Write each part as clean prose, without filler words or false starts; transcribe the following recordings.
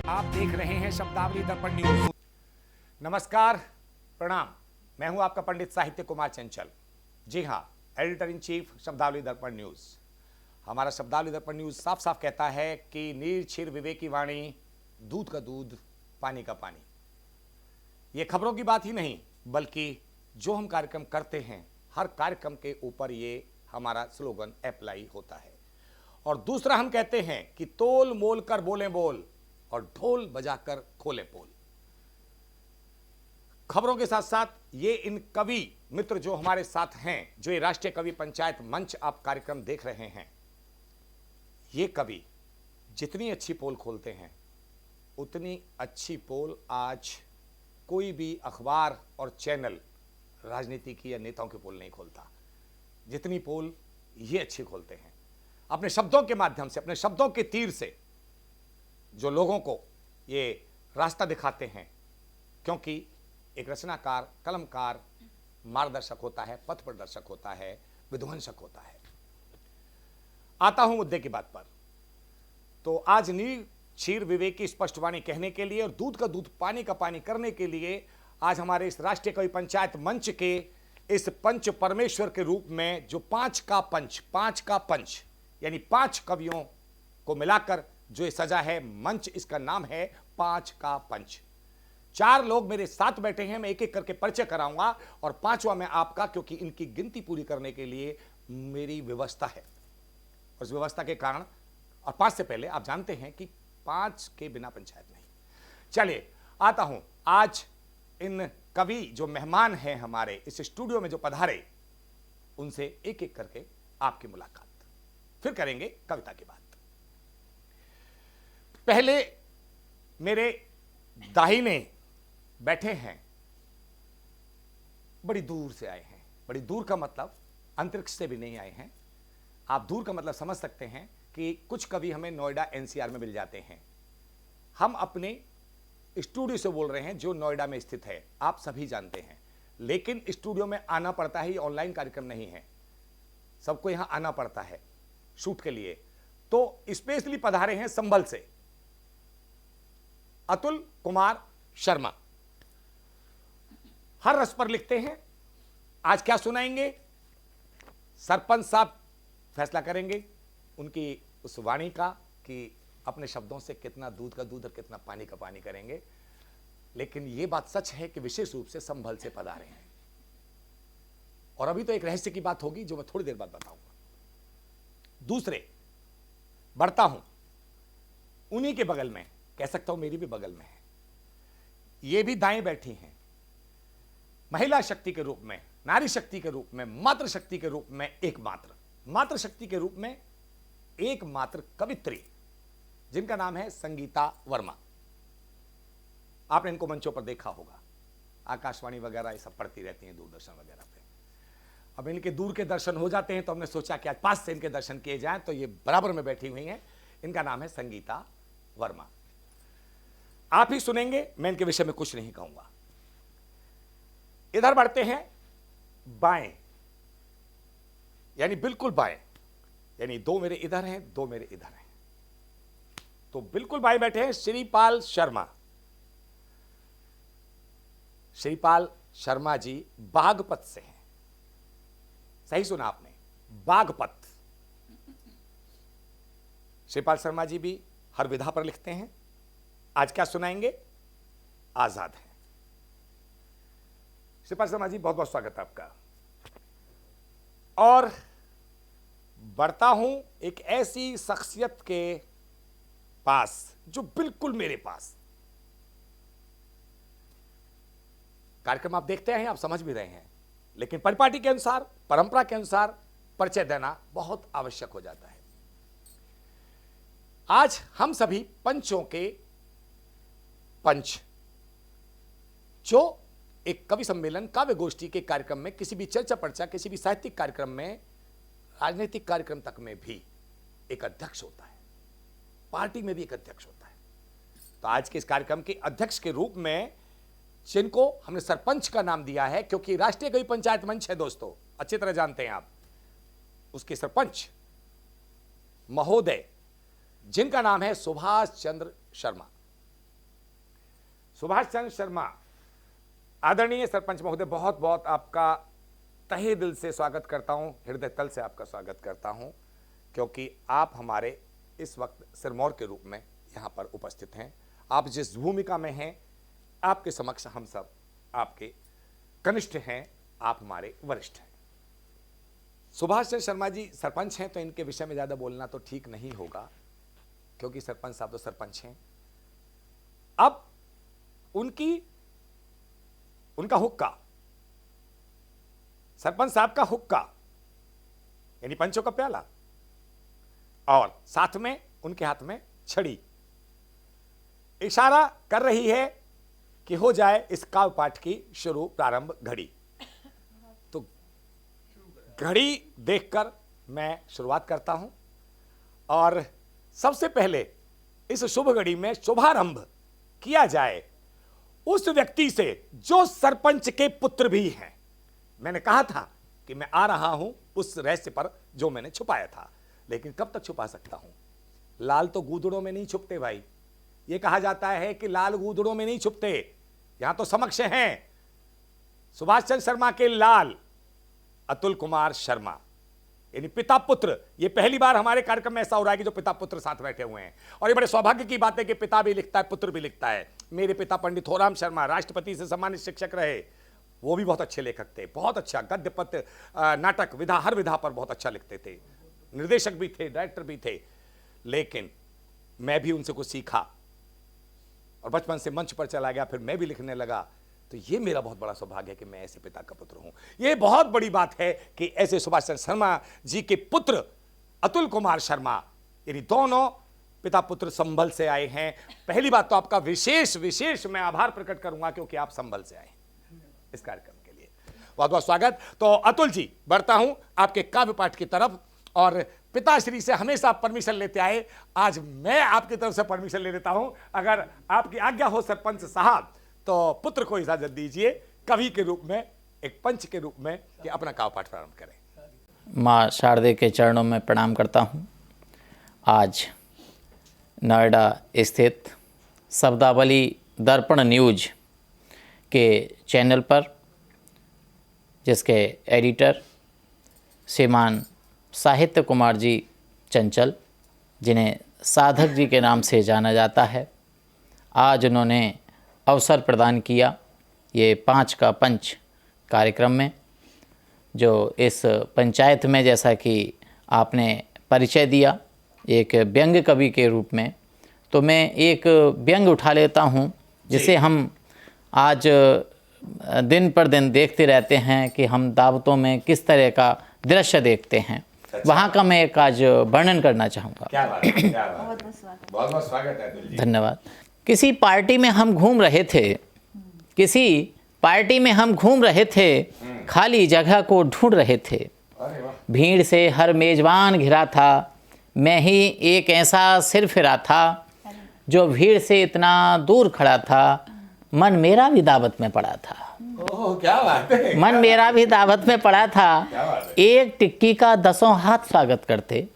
आप देख रहे हैं शब्दावली दर्पण न्यूज। नमस्कार, प्रणाम। मैं हूं आपका पंडित साहित्य कुमार चंचल। जी हां, एडिटर इन चीफ शब्दावली दर्पण न्यूज। हमारा शब्दावली दर्पण न्यूज साफ साफ कहता है कि नीर क्षीर विवेकी वाणी, दूध का दूध, पानी का पानी। ये खबरों की बात ही नहीं, बल्कि जो हम कार्यक्रम करते हैं हर कार्यक्रम के ऊपर ये हमारा स्लोगन अप्लाई होता है। और दूसरा हम कहते हैं कि तोल मोल कर बोले बोल और ढोल बजाकर खोले पोल। खबरों के साथ साथ ये इन कवि मित्र जो हमारे साथ हैं, जो ये राष्ट्रीय कवि पंचायत मंच आप कार्यक्रम देख रहे हैं, ये कवि जितनी अच्छी पोल खोलते हैं उतनी अच्छी पोल आज कोई भी अखबार और चैनल राजनीति की या नेताओं की पोल नहीं खोलता, जितनी पोल ये अच्छी खोलते हैं। अपने शब्दों के माध्यम से, अपने शब्दों के तीर से जो लोगों को ये रास्ता दिखाते हैं, क्योंकि एक रचनाकार, कलमकार मार्गदर्शक होता है, पथ प्रदर्शक होता है, विध्वंसक होता है। आता हूं मुद्दे की बात पर। तो आज नीर क्षीर विवेक की स्पष्टवाणी कहने के लिए और दूध का दूध पानी का पानी करने के लिए आज हमारे इस राष्ट्रीय कवि पंचायत मंच के इस पंच परमेश्वर के रूप में जो पांच का पंच यानी 5 कवियों को मिलाकर जो ये सजा है मंच, इसका नाम है 5 का पंच। 4 लोग मेरे साथ बैठे हैं, मैं एक एक करके परिचय कराऊंगा और 5वां मैं आपका, क्योंकि इनकी गिनती पूरी करने के लिए मेरी व्यवस्था है। उस व्यवस्था के कारण, और 5 से पहले आप जानते हैं कि 5 के बिना पंचायत नहीं। चलिए आता हूं आज इन कवि जो मेहमान हैं हमारे इस स्टूडियो में जो पधारे, उनसे एक एक करके आपकी मुलाकात, फिर करेंगे कविता की बात। पहले मेरे दाहिने बैठे हैं, बड़ी दूर से आए हैं। बड़ी दूर का मतलब अंतरिक्ष से भी नहीं आए हैं। आप दूर का मतलब समझ सकते हैं कि कुछ कवि हमें नोएडा एनसीआर में मिल जाते हैं। हम अपने स्टूडियो से बोल रहे हैं जो नोएडा में स्थित है, आप सभी जानते हैं। लेकिन स्टूडियो में आना पड़ता है, ये ऑनलाइन कार्यक्रम नहीं है, सबको यहां आना पड़ता है शूट के लिए। तो स्पेशली पधारे हैं संभल से अतुल कुमार शर्मा। हर रस पर लिखते हैं। आज क्या सुनाएंगे सरपंच साहब फैसला करेंगे उनकी उस वाणी का कि अपने शब्दों से कितना दूध का दूध और कितना पानी का पानी करेंगे। लेकिन यह बात सच है कि विशेष रूप से संभल से पधारे हैं। और अभी तो एक रहस्य की बात होगी जो मैं थोड़ी देर बाद बताऊंगा। दूसरे बढ़ता हूं, उन्हीं के बगल में, कह सकता हूं मेरी भी बगल में है, ये भी दाएं बैठी हैं। महिला शक्ति के रूप में, नारी शक्ति के रूप में, मातृ शक्ति के रूप में एकमात्र, मातृ शक्ति के रूप में एकमात्र कवित्री, जिनका नाम है संगीता वर्मा। आपने इनको मंचों पर देखा होगा, आकाशवाणी वगैरह ये सब पढ़ती रहती हैं दूरदर्शन वगैरह पे। अब इनके दूर के दर्शन हो जाते हैं तो हमने सोचा कि आज पास से इनके दर्शन किए जाएं, तो ये बराबर में बैठी हुई हैं। इनका नाम है संगीता वर्मा। आप ही सुनेंगे, मैं इनके विषय में कुछ नहीं कहूंगा। इधर बढ़ते हैं बाएं, यानी बिल्कुल बाएं, यानी 2 मेरे इधर हैं, 2 मेरे इधर हैं। तो बिल्कुल बाएं बैठे हैं श्रीपाल शर्मा। श्रीपाल शर्मा जी बागपत से हैं। सही सुना आपने, बागपत। श्रीपाल शर्मा जी भी हर विधा पर लिखते हैं। आज क्या सुनाएंगे? आजाद है। श्रीपाल शर्मा जी बहुत बहुत स्वागत है आपका। और बढ़ता हूं एक ऐसी शख्सियत के पास जो बिल्कुल मेरे पास, कार्यक्रम आप देखते हैं, आप समझ भी रहे हैं, लेकिन परिपाटी के अनुसार, परंपरा के अनुसार परिचय देना बहुत आवश्यक हो जाता है। आज हम सभी पंचों के पंच, जो एक कवि सम्मेलन, काव्य गोष्ठी के कार्यक्रम में, किसी भी चर्चा पर्चा, किसी भी साहित्यिक कार्यक्रम में, राजनीतिक कार्यक्रम तक में भी एक अध्यक्ष होता है, पार्टी में भी एक अध्यक्ष होता है। तो आज के इस कार्यक्रम के अध्यक्ष के रूप में जिनको हमने सरपंच का नाम दिया है, क्योंकि राष्ट्रीय कवि पंचायत मंच है दोस्तों, अच्छी तरह जानते हैं आप, उसके सरपंच महोदय जिनका नाम है सुभाष चंद्र शर्मा। सुभाष चंद्र शर्मा, आदरणीय सरपंच महोदय, बहुत बहुत आपका तहे दिल से स्वागत करता हूं, हृदय तल से आपका स्वागत करता हूं, क्योंकि आप हमारे इस वक्त सिरमौर के रूप में यहां पर उपस्थित हैं। आप जिस भूमिका में हैं, आपके समक्ष हम सब आपके कनिष्ठ हैं, आप हमारे वरिष्ठ हैं। सुभाष चंद्र शर्मा जी सरपंच हैं, तो इनके विषय में ज्यादा बोलना तो ठीक नहीं होगा, क्योंकि सरपंच साहब तो सरपंच हैं। अब उनका हुक्का, सरपंच साहब का हुक्का यानी पंचों का प्याला, और साथ में उनके हाथ में छड़ी, इशारा कर रही है कि हो जाए इस काव्य पाठ की शुरू प्रारंभ घड़ी। तो घड़ी देखकर मैं शुरुआत करता हूं, और सबसे पहले इस शुभ घड़ी में शुभारंभ किया जाए उस व्यक्ति से जो सरपंच के पुत्र भी हैं। मैंने कहा था कि मैं आ रहा हूं उस रहस्य पर जो मैंने छुपाया था, लेकिन कब तक छुपा सकता हूं? लाल तो गूदड़ों में नहीं छुपते भाई। ये कहा जाता है कि लाल गूदड़ों में नहीं छुपते। यहां तो समक्ष हैं सुभाष चंद्र शर्मा के लाल अतुल कुमार शर्मा, यानी पिता पुत्र। ये पहली बार हमारे कार्यक्रम में ऐसा हो रहा है कि जो पिता पुत्र साथ बैठे हुए हैं, और ये बड़े सौभाग्य की बात है कि पिता भी लिखता है, पुत्र भी लिखता है। मेरे पिता पंडित होराम शर्मा राष्ट्रपति से सम्मानित शिक्षक रहे, वो भी बहुत अच्छे लेखक थे, बहुत अच्छा गद्य पद्य नाटक विधा हर विधा पर बहुत अच्छा लिखते थे, निर्देशक भी थे, डायरेक्टर भी थे। लेकिन मैं भी उनसे कुछ सीखा और बचपन से मंच पर चला गया, फिर मैं भी लिखने लगा। तो ये मेरा बहुत बड़ा सौभाग्य है कि मैं ऐसे पिता का पुत्र हूं। ये बहुत बड़ी बात है कि ऐसे सुभाष चंद्र शर्मा जी के पुत्र अतुल कुमार शर्मा, यानी दोनों पिता पुत्र संभल से आए हैं। पहली बात तो आपका विशेष मैं आभार प्रकट करूंगा, क्योंकि आप संभल से आए हैं इस कार्यक्रम के लिए। बहुत बहुत स्वागत। तो अतुल जी, बढ़ता हूं आपके काव्य पाठ की तरफ, और पिताश्री से हमेशा आप परमिशन लेते आए, आज मैं आपकी तरफ से परमिशन ले लेता हूं। अगर आपकी आज्ञा हो सरपंच साहब, तो पुत्र को इजाजत दीजिए कवि के रूप में, एक पंच के रूप में, कि अपना काव्य पाठ प्रारंभ करें। माँ शारदे के चरणों में प्रणाम करता हूं। आज नोएडा स्थित शब्दावली दर्पण न्यूज के चैनल पर, जिसके एडिटर श्रीमान साहित्य कुमार जी चंचल, जिन्हें साधक जी के नाम से जाना जाता है, आज उन्होंने अवसर प्रदान किया ये 5 का पंच कार्यक्रम में, जो इस पंचायत में, जैसा कि आपने परिचय दिया एक व्यंग्य कवि के रूप में, तो मैं एक व्यंग्य उठा लेता हूँ, जिसे हम आज दिन पर दिन देखते रहते हैं कि हम दावतों में किस तरह का दृश्य देखते हैं। वहाँ का मैं एक आज वर्णन करना चाहूँगा। क्या बात है, क्या बात है। बहुत बहुत स्वागत है अतुल जी। धन्यवाद। किसी पार्टी में हम घूम रहे थे, खाली जगह को ढूंढ रहे थे। भीड़ से हर मेजबान घिरा था, मैं ही एक ऐसा सिर फिरा था, जो भीड़ से इतना दूर खड़ा था, मन मेरा भी दावत में पड़ा था। ओह, क्या बात है। मन मेरा भी दावत में पड़ा था। एक टिक्की का 10 हाथ स्वागत करते,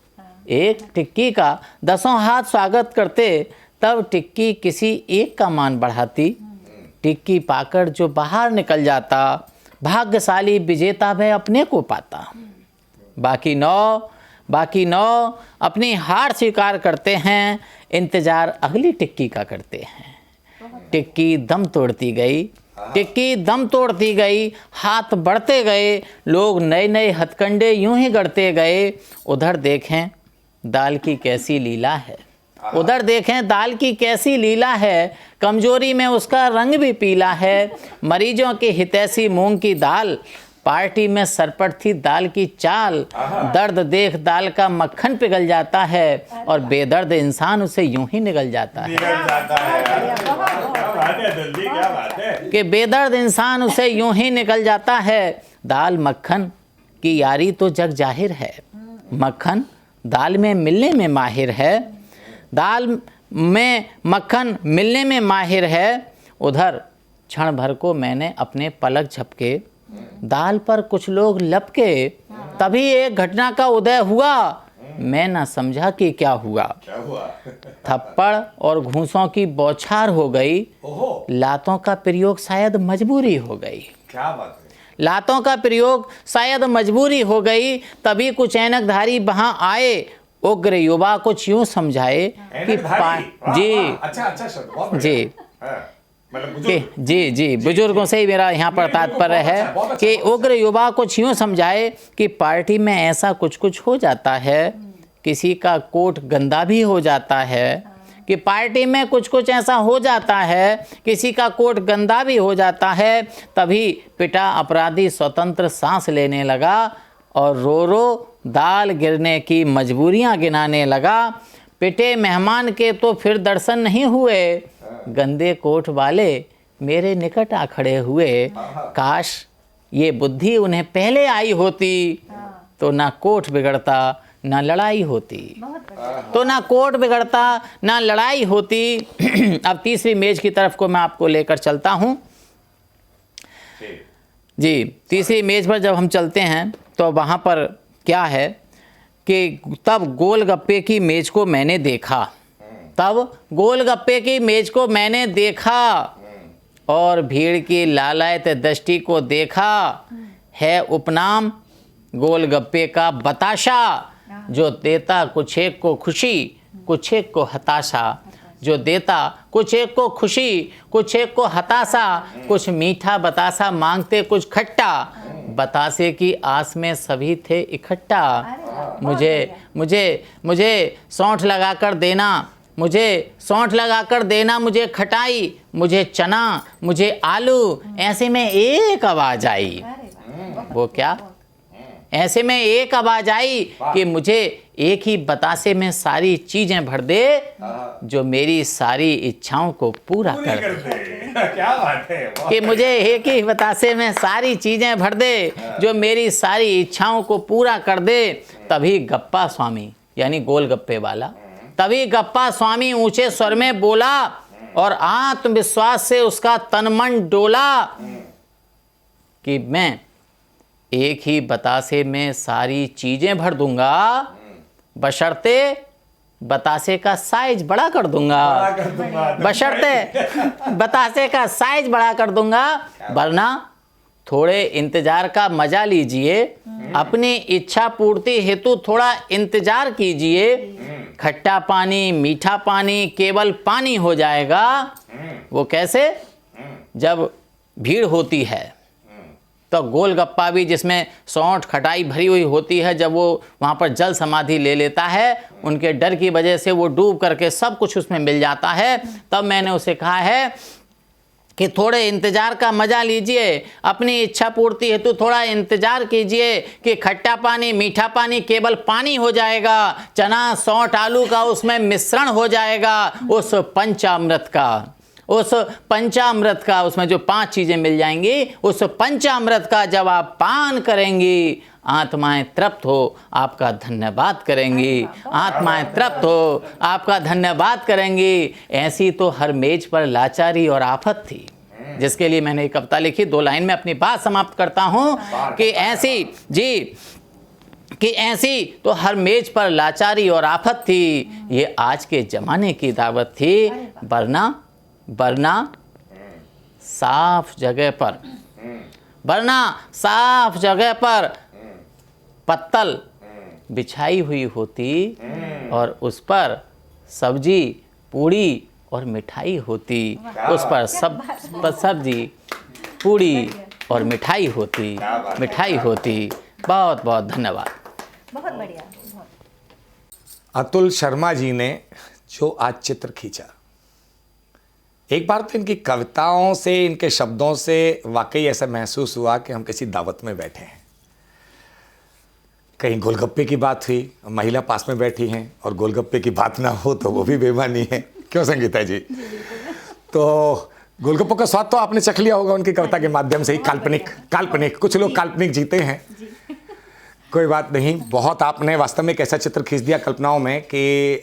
एक टिक्की का 10 हाथ स्वागत करते, तब टिक्की किसी एक का मान बढ़ाती। टिक्की पाकर जो बाहर निकल जाता, भाग्यशाली विजेता वह अपने को पाता। बाकी नौ अपनी हार स्वीकार करते हैं, इंतजार अगली टिक्की का करते हैं। टिक्की दम तोड़ती गई, हाथ बढ़ते गए, लोग नए नए हथकंडे यूं ही गढ़ते गए। उधर देखें दाल की कैसी लीला है, कमजोरी में उसका रंग भी पीला है। मरीजों की हितैषी मूंग की दाल, पार्टी में सरपट थी दाल की चाल। दर्द देख दाल का मक्खन पिघल जाता है, और बेदर्द इंसान उसे यूं ही निगल जाता है। कि बेदर्द इंसान उसे यूं ही निकल जाता है। दाल मक्खन की यारी तो जग जाहिर है, मक्खन दाल में मिलने में माहिर है। दाल में मक्खन मिलने में माहिर है। उधर क्षण भर को मैंने अपने पलक झपके, दाल पर कुछ लोग लपके। तभी एक घटना का उदय हुआ, मैं ना समझा कि क्या हुआ। थप्पड़ और घूंसों की बौछार हो गई। लातों का प्रयोग शायद मजबूरी हो गई। क्या बात है। लातों का प्रयोग शायद मजबूरी हो गई, तभी कुछ ऐनकधारी वहां आए, उग्र युवा कुछ यूं समझाए कि जी अच्छा शब्द, बहुत जी मतलब जी बुजुर्गों से ही मेरा यहाँ पर तात्पर्य है कि उग्र युवा कुछ यूं समझाए कि पार्टी में ऐसा कुछ हो जाता है, किसी का कोट गंदा भी हो जाता है, कि पार्टी में कुछ ऐसा हो जाता है, किसी का कोट गंदा भी हो जाता है। तभी पिटा अपराधी स्वतंत्र सांस लेने लगा और रो रो दाल गिरने की मजबूरियां गिनाने लगा। पिटे मेहमान के तो फिर दर्शन नहीं हुए, गंदे कोट वाले मेरे निकट आ खड़े हुए। काश ये बुद्धि उन्हें पहले आई होती तो ना कोट बिगड़ता ना लड़ाई होती, तो ना कोट बिगड़ता ना लड़ाई होती। अब तीसरी मेज की तरफ को मैं आपको लेकर चलता हूँ जी। तीसरी मेज पर जब हम चलते हैं तो वहाँ पर क्या है कि तब गोलगप्पे की मेज को मैंने देखा, तब गोलगप्पे की मेज को मैंने देखा और भीड़ की लालायत दृष्टि को देखा। है उपनाम गोलगप्पे का बताशा, जो देता कुछ एक को खुशी कुछ एक को हताशा, जो देता कुछ एक को खुशी कुछ एक को हताशा। कुछ मीठा बतासा मांगते कुछ खट्टा, बतासे की आस में सभी थे इकट्ठा। मुझे सौंठ लगा कर देना, मुझे सौंठ लगा कर देना, मुझे खटाई, मुझे चना, मुझे आलू। ऐसे में एक आवाज आई, वो क्या? ऐसे में एक आवाज आई कि मुझे एक ही बतासे में सारी चीजें भर दे, जो मेरी सारी इच्छाओं को पूरा कर दे। क्या बात है। कि मुझे एक ही बतासे में सारी चीजें भर दे, जो मेरी सारी इच्छाओं को पूरा कर दे। तभी गप्पा स्वामी यानी गोलगप्पे वाला, तभी गप्पा स्वामी ऊंचे स्वर में बोला और आत्मविश्वास से उसका तन मन डोला कि मैं एक ही बतासे में सारी चीजें भर दूंगा, बशर्ते बतासे का साइज बड़ा कर दूंगा, बशर्ते बतासे का साइज बड़ा कर दूंगा। वरना थोड़े इंतजार का मजा लीजिए, अपनी इच्छा पूर्ति हेतु थोड़ा इंतजार कीजिए। खट्टा पानी मीठा पानी केवल पानी हो जाएगा। वो कैसे? जब भीड़ होती है तो गोलगप्पा भी जिसमें सौंठ खटाई भरी हुई होती है, जब वो वहाँ पर जल समाधि ले लेता है, उनके डर की वजह से वो डूब करके सब कुछ उसमें मिल जाता है। तब मैंने उसे कहा है कि थोड़े इंतजार का मजा लीजिए, अपनी इच्छा पूर्ति हेतु थोड़ा इंतजार कीजिए कि खट्टा पानी मीठा पानी केवल पानी हो जाएगा, चना सौंठ आलू का उसमें मिश्रण हो जाएगा, उस पंचामृत का, उस पंचामृत का, उसमें जो 5 चीजें मिल जाएंगी, उस पंचामृत का जब आप पान करेंगी, आत्माएं तृप्त हो आपका धन्यवाद करेंगी, आत्माएं तृप्त हो आपका धन्यवाद करेंगी। ऐसी तो हर मेज पर लाचारी और आफत थी, जिसके लिए मैंने एक कविता लिखी। 2 लाइन में अपनी बात समाप्त करता हूं कि ऐसी जी कि ऐसी तो हर मेज पर लाचारी और आफत थी। ये आज के जमाने की दावत थी, वरना साफ जगह पर, वरना साफ जगह पर पत्तल बिछाई हुई होती और उस पर सब्जी पूड़ी और मिठाई होती, उस पर सब्जी पूड़ी और मिठाई होती, बहुत बहुत धन्यवाद। बहुत बढ़िया। अतुल शर्मा जी ने जो आज चित्र खींचा, एक बार तो इनकी कविताओं से, इनके शब्दों से वाकई ऐसा महसूस हुआ कि हम किसी दावत में बैठे हैं। कहीं गोलगप्पे की बात हुई, महिला पास में बैठी हैं और गोलगप्पे की बात ना हो तो वो भी बेईमानी है, क्यों संगीता जी? तो गोलगप्पों का स्वाद तो आपने चख लिया होगा उनकी कविता के माध्यम से ही। काल्पनिक कुछ लोग काल्पनिक जीते हैं, कोई बात नहीं। बहुत आपने वास्तव में एक ऐसा चित्र खींच दिया कल्पनाओं में कि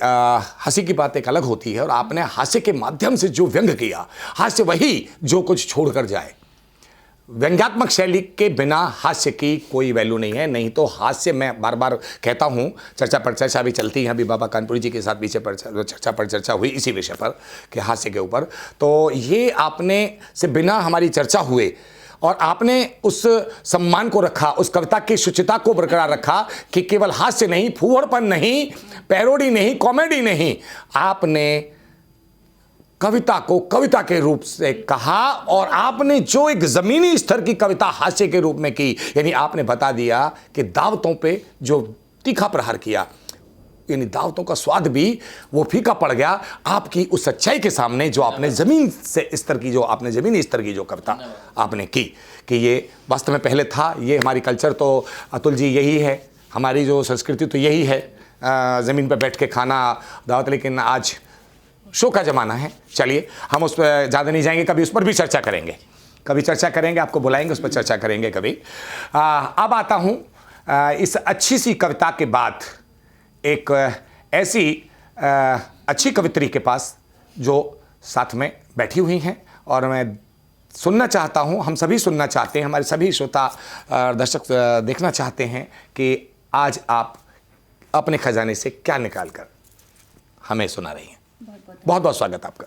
हंसी की बात एक अलग होती है, और आपने हास्य के माध्यम से जो व्यंग किया, हास्य वही जो कुछ छोड़ कर जाए। व्यंग्यात्मक शैली के बिना हास्य की कोई वैल्यू नहीं है। नहीं तो हास्य, मैं बार बार कहता हूँ, चर्चा पर चर्चा भी चलती है, अभी बाबा कानपुरी जी के साथ पीछे पर चर्चा हुई इसी विषय पर कि हास्य के ऊपर, तो ये आपने से बिना हमारी चर्चा हुए और आपने उस सम्मान को रखा, उस कविता की शुचिता को बरकरार रखा कि केवल हास्य नहीं, फूहड़पन नहीं, पैरोडी नहीं, कॉमेडी नहीं, आपने कविता को कविता के रूप से कहा और आपने जो एक जमीनी स्तर की कविता हास्य के रूप में की, यानी आपने बता दिया कि दावतों पे जो तीखा प्रहार किया, यानी दावतों का स्वाद भी वो फीका पड़ गया आपकी उस सच्चाई के सामने जो आपने जमीनी स्तर की जो कविता आपने की, कि ये वास्तव में पहले था। ये हमारी कल्चर तो अतुल जी यही है, हमारी जो संस्कृति तो यही है, ज़मीन पर बैठ के खाना दावत। लेकिन आज शो का ज़माना है, चलिए हम उस पर ज़्यादा नहीं जाएंगे, कभी उस पर भी चर्चा करेंगे, आपको बुलाएंगे, उस पर चर्चा करेंगे कभी। अब आता हूँ इस अच्छी सी कविता के बाद एक ऐसी अच्छी कवित्री के पास जो साथ में बैठी हुई हैं और मैं सुनना चाहता हूँ, हम सभी सुनना चाहते हैं, हमारे सभी श्रोता दर्शक देखना चाहते हैं कि आज आप अपने खजाने से क्या निकाल कर हमें सुना रही हैं। बहुत बहुत स्वागत आपका।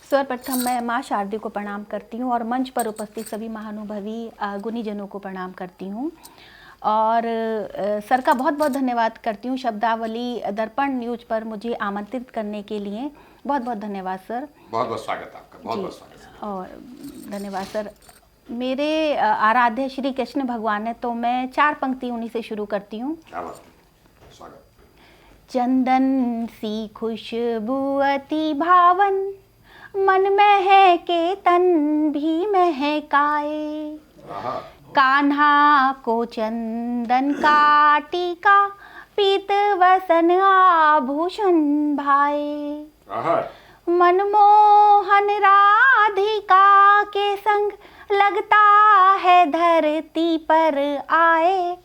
सर्वप्रथम मैं माँ शारदी को प्रणाम करती हूँ और मंच पर उपस्थित सभी महानुभवी गुणीजनों को प्रणाम करती हूँ और सर का बहुत बहुत धन्यवाद करती हूँ शब्दावली दर्पण न्यूज पर मुझे आमंत्रित करने के लिए। बहुत बहुत धन्यवाद सर। बहुत बहुत स्वागत आपका। बहुत बहुत स्वागत और धन्यवाद सर। मेरे आराध्य श्री कृष्ण भगवान है, तो मैं 4 पंक्ति उन्हीं से शुरू करती हूँ। स्वागत। चंदन सी खुशबू अति भावन, मन महके तन भी महकाए, कान्हा को चंदन का टीका, पीत वसन आभूषण भाए, मनमोहन राधिका के संग लगता है धरती पर आए,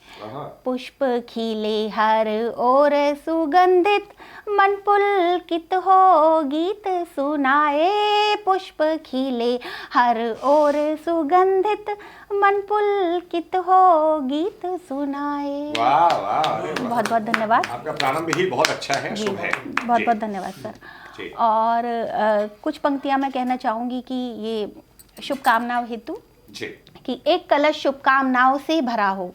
पुष्प खिले हर ओर सुगंधित, मन पुलकित हो गीत सुनाए, पुष्प खिले हर ओर सुगंधित, मन पुलकित हो गीत सुनाए। वाह वाह, बहुत बहुत धन्यवाद। आपका प्रारंभ ही बहुत अच्छा है, शुभ है। बहुत बहुत धन्यवाद सर। और कुछ पंक्तियां मैं कहना चाहूँगी कि ये शुभकामनाओं हेतु जी, कि एक कलश शुभकामनाओं से भरा हो,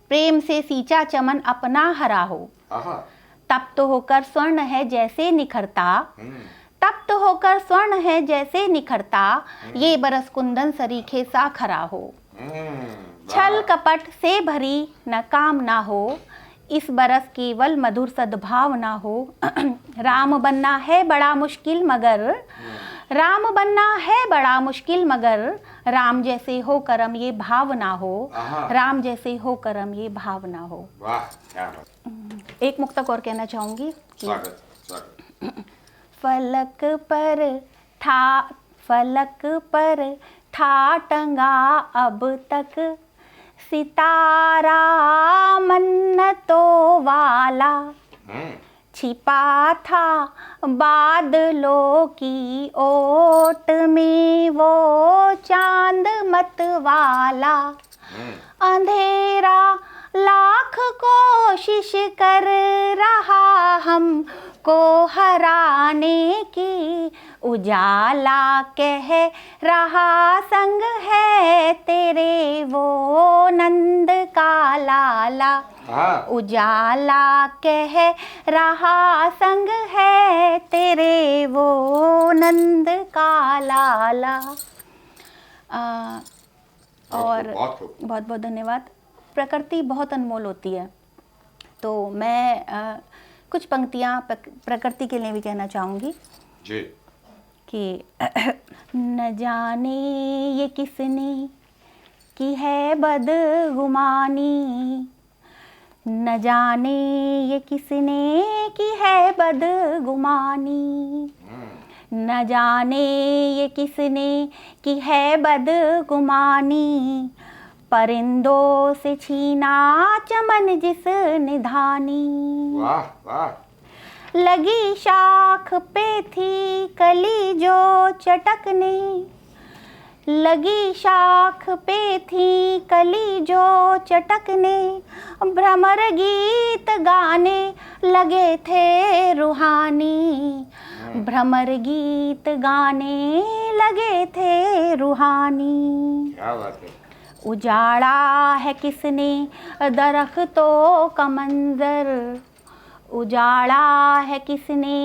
प्रेम से सींचा चमन अपना हरा हो, तप्त होकर स्वर्ण है जैसे निखरता, तप्त होकर स्वर्ण है जैसे निखरता, ये बरस कुंदन सरीखे सा खरा हो, छल कपट से भरी न काम ना हो, इस बरस केवल मधुर सद्भाव ना हो, राम बनना है बड़ा मुश्किल मगर, राम बनना है बड़ा मुश्किल मगर, राम जैसे हो करम ये भाव ना हो, राम जैसे हो करम ये भाव ना हो। वाह, क्या बात। एक मुक्तक और कहना चाहूंगी कि स्वागत। फलक पर था टंगा अब तक सितारा मन्नतों वाला, छिपा था बादलों की ओट में वो चांद मत वाला, अंधेरा लाख कोशिश कर रहा हमको हराने की, उजाला कह रहा संग है तेरे वो नंद का लाला, उजाला कह रहा संग है तेरे वो नंद का लाला। और बहुत बहुत धन्यवाद। प्रकृति बहुत अनमोल होती है, तो मैं कुछ पंक्तियाँ प्रकृति के लिए भी कहना चाहूँगी जी, कि न जाने ये किसने की है बदगुमानी, न जाने ये किसने की है बदगुमानी, न जाने ये किसने की है बदगुमानी, परिंदों से छीना चमन जिस निधानी, वाह वाह, लगी शाख पे थी कली जो चटकने, लगी शाख पे थी कली जो चटकने, भ्रमर गीत गाने लगे थे रूहानी, भ्रमर गीत गाने लगे थे रूहानी। क्या बात है। उजाड़ा है किसने दरख्तों का मंजर, उजाड़ा है किसने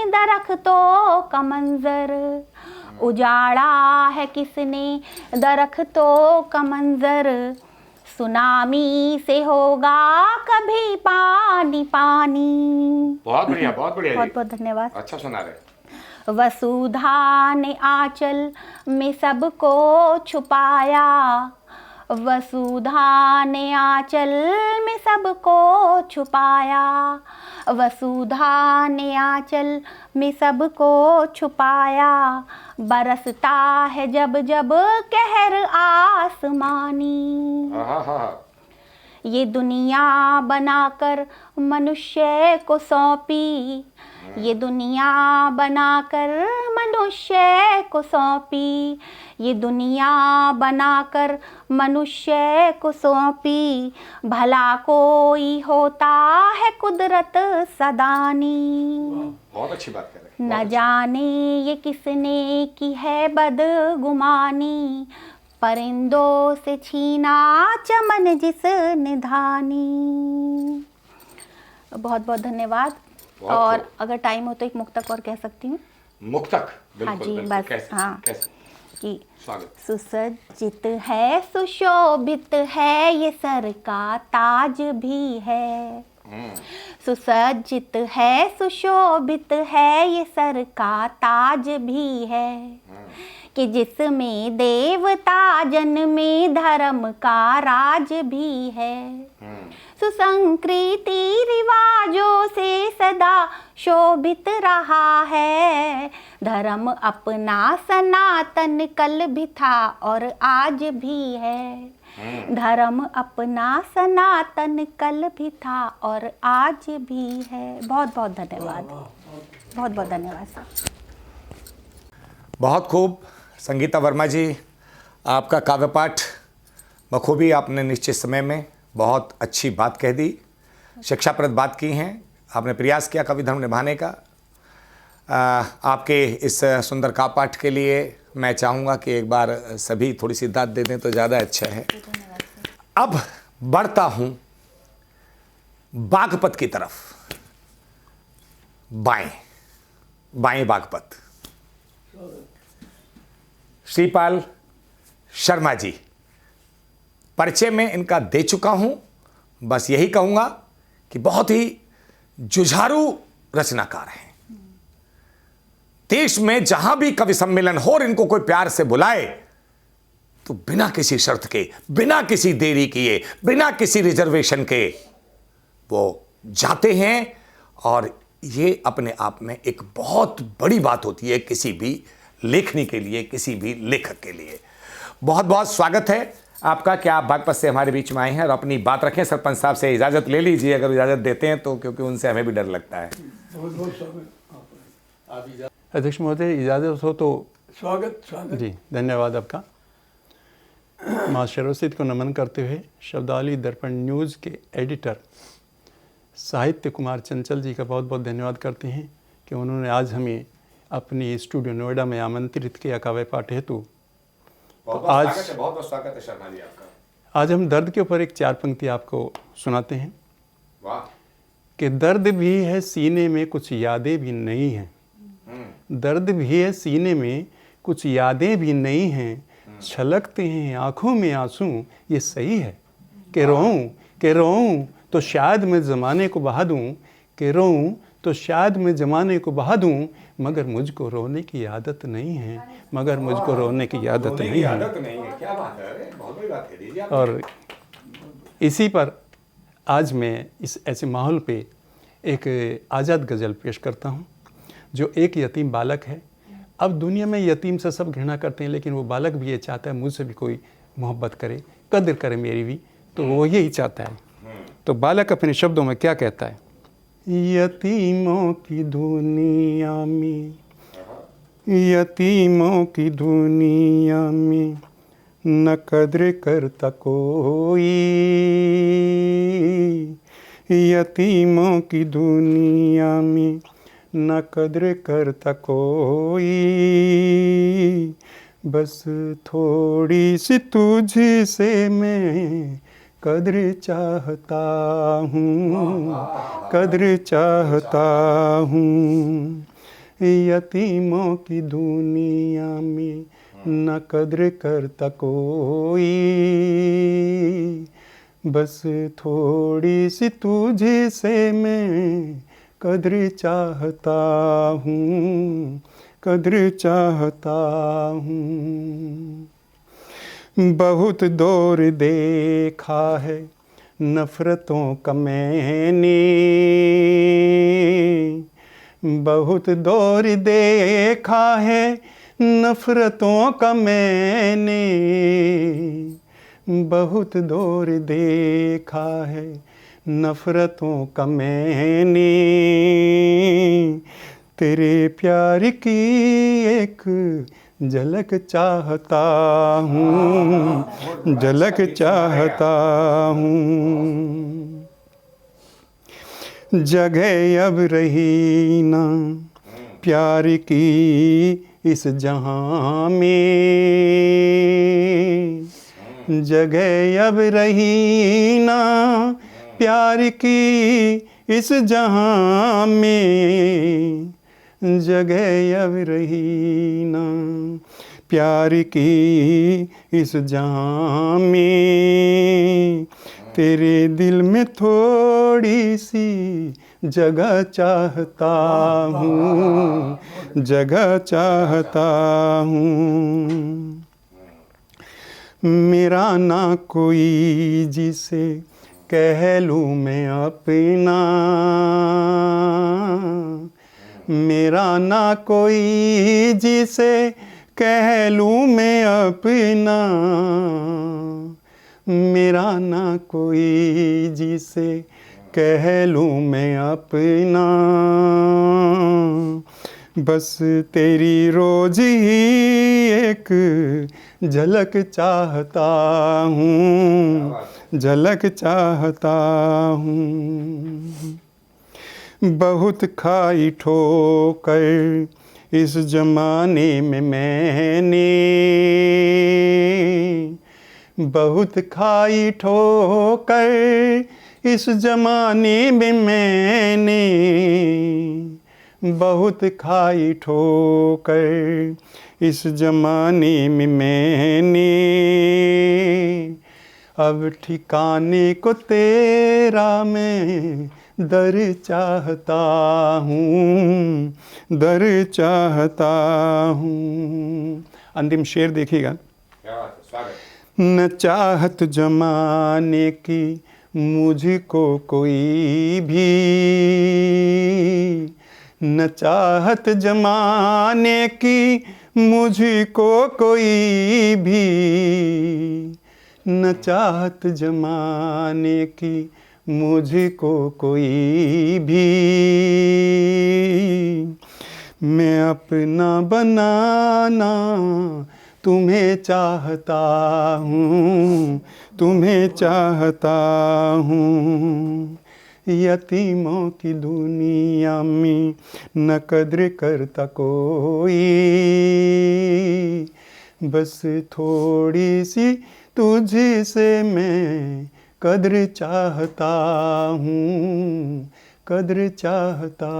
दरख्तों का मंजर, उजाड़ा है किसने दरख्तों का मंजर, सुनामी से होगा कभी पानी पानी। बहुत बढ़िया, बहुत बढ़िया। बहुत बहुत धन्यवाद। अच्छा सुना रहे। वसुधा ने आंचल में सबको छुपाया, वसुधा ने आंचल में सबको छुपाया, वसुधा ने आंचल में सबको छुपाया, बरसता है जब जब कहर आसमानी। ये दुनिया बनाकर मनुष्य को सौंपी, ये दुनिया बनाकर मनुष्य को सौंपी, ये दुनिया बनाकर मनुष्य को सौंपी, भला कोई होता है कुदरत सदानी। बहुत अच्छी बात कर रहे हैं। न जाने ये किसने की है बदगुमानी, परिंदों से छीना चमन जिसने धानी। बहुत बहुत धन्यवाद। और अगर टाइम हो तो एक मुक्तक और कह सकती हूँ। मुक्तक? बिल्कुल, हाँ जी, बिल्कुल। बस कैसे? हाँ कैसे? कि स्वागत। सुसज्जित है सुशोभित है ये सर का ताज भी है, सुसज्जित है सुशोभित है ये सर का ताज भी है, कि जिसमें देवता जन्मे धर्म का राज भी है, सुसंकृति रिवाजों से सदा शोभित रहा है, धर्म अपना सनातन कल भी था और आज भी है, धर्म अपना सनातन कल भी था और आज भी है। बहुत बहुत धन्यवाद, बहुत बहुत धन्यवाद सर। बहुत खूब संगीता वर्मा जी, आपका काव्य पाठ बखूबी आपने निश्चित समय में बहुत अच्छी बात कह दी, शिक्षाप्रद बात की हैं। आपने प्रयास किया कवि धर्म निभाने का। आपके इस सुंदर काव्य पाठ के लिए मैं चाहूँगा कि एक बार सभी थोड़ी सी दाद दे दें तो ज़्यादा अच्छा है। अब बढ़ता हूँ बागपत की तरफ। बाएं बाएं बागपत, श्रीपाल शर्मा जी, परिचय में इनका दे चुका हूं। बस यही कहूंगा कि बहुत ही जुझारू रचनाकार हैं। देश में जहां भी कवि सम्मेलन हो और इनको कोई प्यार से बुलाए तो बिना किसी शर्त के, बिना किसी देरी किए, बिना किसी रिजर्वेशन के वो जाते हैं। और ये अपने आप में एक बहुत बड़ी बात होती है किसी भी लेखनी के लिए, किसी भी लेखक के लिए। बहुत बहुत स्वागत है आपका कि आप बागपत से हमारे बीच में आए हैं और अपनी बात रखें। सरपंच साहब से इजाज़त ले लीजिए अगर इजाज़त देते हैं तो, क्योंकि उनसे हमें भी डर लगता है। बहुत बहुत स्वागत। अध्यक्ष महोदय, इजाज़त हो तो स्वागत। जी, धन्यवाद आपका। माँ सरस्वती को नमन करते हुए शब्दावली दर्पण न्यूज़ के एडिटर साहित्य कुमार चंचल जी का बहुत बहुत धन्यवाद करते हैं कि उन्होंने आज हमें अपनी स्टूडियो नोएडा में आमंत्रित किया काव्य पाठ हेतु। बहुत बहुत स्वागत है शर्मा जी आपका। आज हम दर्द के ऊपर एक 4 पंक्ति आपको सुनाते हैं। वाह। कि दर्द भी है सीने में कुछ यादें भी नहीं हैं, दर्द भी है सीने में कुछ यादें भी नहीं हैं, छलकते हैं आंखों में आंसू ये सही है, कि रोऊं तो शायद मैं ज़माने को बहा दूं, कि रोऊं तो शायद मैं ज़माने को बहा दूं, मगर मुझको रोने की आदत नहीं है, मगर मुझको रोने की आदत नहीं है। क्या बात है, बहुत बड़ी बात कह दीजिए आप। और इसी पर आज मैं इस ऐसे माहौल पे एक आज़ाद गज़ल पेश करता हूँ जो एक यतीम बालक है। अब दुनिया में यतीम से सब घृणा करते हैं, लेकिन वो बालक भी ये चाहता है मुझसे भी कोई मोहब्बत करे, कदर करे मेरी भी, तो वो यही चाहता है। तो बालक अपने शब्दों में क्या कहता है? यतीमों की दुनिया में यतीमों की दुनिया में न कद्र करता कोई, यतीमों की दुनिया में न कद्र करता कोई, बस थोड़ी सी तुझसे मैं कद्र चाहता हूँ, कद्र चाहता हूँ। यतीमों की दुनिया में न कद्र करता कोई, बस थोड़ी सी तुझसे मैं कद्र चाहता हूँ, कद्र चाहता हूँ। बहुत दौर देखा है नफ़रतों का मैंने, बहुत दौर देखा है नफ़रतों का मैंने, बहुत दौर देखा है नफ़रतों का मैंने, तेरे प्यार की एक झलक चाहता हूँ, झलक चाहता हूँ। जगह अब रही ना प्यार की इस जहां में, जगह अब रही ना प्यार की इस जहां में, जगह अब रही ना प्यार की इस जहां में, तेरे दिल में थोड़ी सी जगह चाहता हूँ, जगह चाहता हूँ। मेरा ना कोई जिसे कह लूँ मैं अपना, मेरा ना कोई जिसे कह लूँ मैं अपना, मेरा ना कोई जिसे कह लूँ मैं अपना, बस तेरी रोज़ ही एक झलक चाहता हूँ, झलक चाहता हूँ। बहुत खाई ठोकर इस ज़माने में मैंने, बहुत खाई ठोकर इस ज़माने में मैंने, बहुत खाई ठोकर इस ज़माने में मैंने, अब ठिकाने को तेरा मैं दर चाहता हूँ, दर चाहता हूँ। अंतिम शेर देखिएगा। न चाहत जमाने की मुझको कोई भी, न चाहत जमाने की मुझको कोई भी, न चाहत जमाने की मुझको कोई भी, मैं अपना बनाना तुम्हें चाहता हूँ, तुम्हें चाहता हूँ। यतीमों की दुनिया में न कद्र करता कोई, बस थोड़ी सी तुझसे मैं कद्र चाहता हूँ, कद्र चाहता